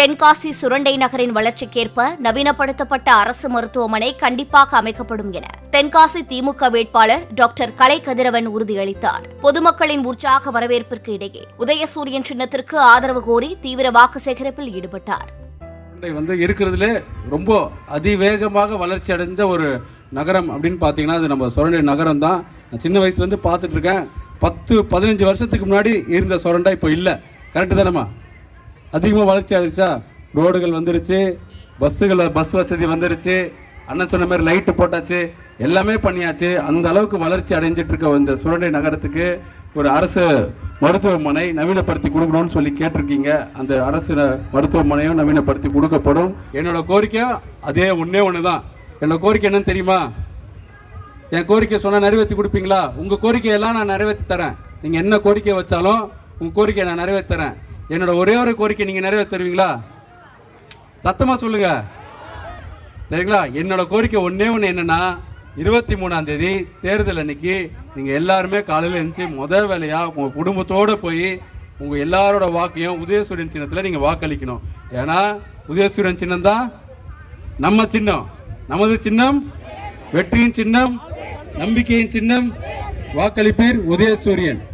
தென்காசி சுரண்டை நகரின் வளர்ச்சிக்கேற்ப நவீனப்படுத்தப்பட்ட அரசு மருத்துவமனை கண்டிப்பாக அமைக்கப்படும் என தென்காசி திமுக வேட்பாளர் டாக்டர் கலை கதிரவன் உறுதியளித்தார். பொதுமக்களின் உற்சாக வரவேற்பிற்கு இடையே உதயசூரியன் சின்னத்திற்கு ஆதரவு கோரி தீவிர வாக்கு சேகரிப்பில் ஈடுபட்டார். இருக்கிறதுல ரொம்ப அதிவேகமாக வளர்ச்சி அடைஞ்ச ஒரு நகரம் அப்படின்னு பார்த்தீங்கன்னா அது நம்ம சுரண்டை நகரம் தான். நான் சின்ன வயசுலேருந்து பார்த்துட்டு இருக்கேன். 10-15 வருஷத்துக்கு முன்னாடி இருந்த சுரண்டை இப்போ இல்லை. கரெக்டு தானேம்மா? அதிகமாக வளர்ச்சி ஆகிடுச்சா? ரோடுகள் வந்துருச்சு, பஸ் வசதி வந்துருச்சு, அண்ணன் சொன்ன மாதிரி லைட்டு போட்டாச்சு, எல்லாமே பண்ணியாச்சு. அந்த அளவுக்கு வளர்ச்சி அடைஞ்சிட்டு இருக்க இந்த சுரண்டை நகரத்துக்கு ஒரு அரசு மருத்துவமனை நவீனப்படுத்தி கொடுக்கணும்னு சொல்லி கேட்டிருக்கீங்க. அந்த அரசு மருத்துவமனையும் நவீனப்படுத்தி கொடுக்கப்படும். என்னோட கோரிக்கை அதே ஒன்று தான். என்னோட கோரிக்கை என்னன்னு தெரியுமா? என் கோரிக்கை சொன்னால் நிறைவேற்றி கொடுப்பீங்களா? உங்கள் கோரிக்கையெல்லாம் நான் நிறைவேற்றி தரேன். நீங்கள் என்ன கோரிக்கை வச்சாலும் உங்கள் கோரிக்கையை நான் நிறைவேற்றி தரேன். என்னோட ஒரே ஒரு கோரிக்கை நீங்கள் நிறைவேற்றி தருவீங்களா? சத்தமாக சொல்லுங்க. சரிங்களா? என்னோட கோரிக்கை ஒன்று என்னன்னா, 23ஆம் தேதி தேர்தல் அன்னைக்கு நீங்கள் எல்லாருமே காலையில் எழுந்துச்சு முதல் வேலையாக உங்கள் குடும்பத்தோடு போய் உங்கள் எல்லாரோட வாக்கையும் உதயசூரியன் சின்னத்தில் நீங்கள் வாக்களிக்கணும். ஏன்னா உதயசூரியன் சின்னம் தான் நம்ம சின்னம், நமது சின்னம், வெற்றியின் சின்னம், நம்பிக்கையின் சின்னம். வாக்களிப்பீர் உதயசூரியன்.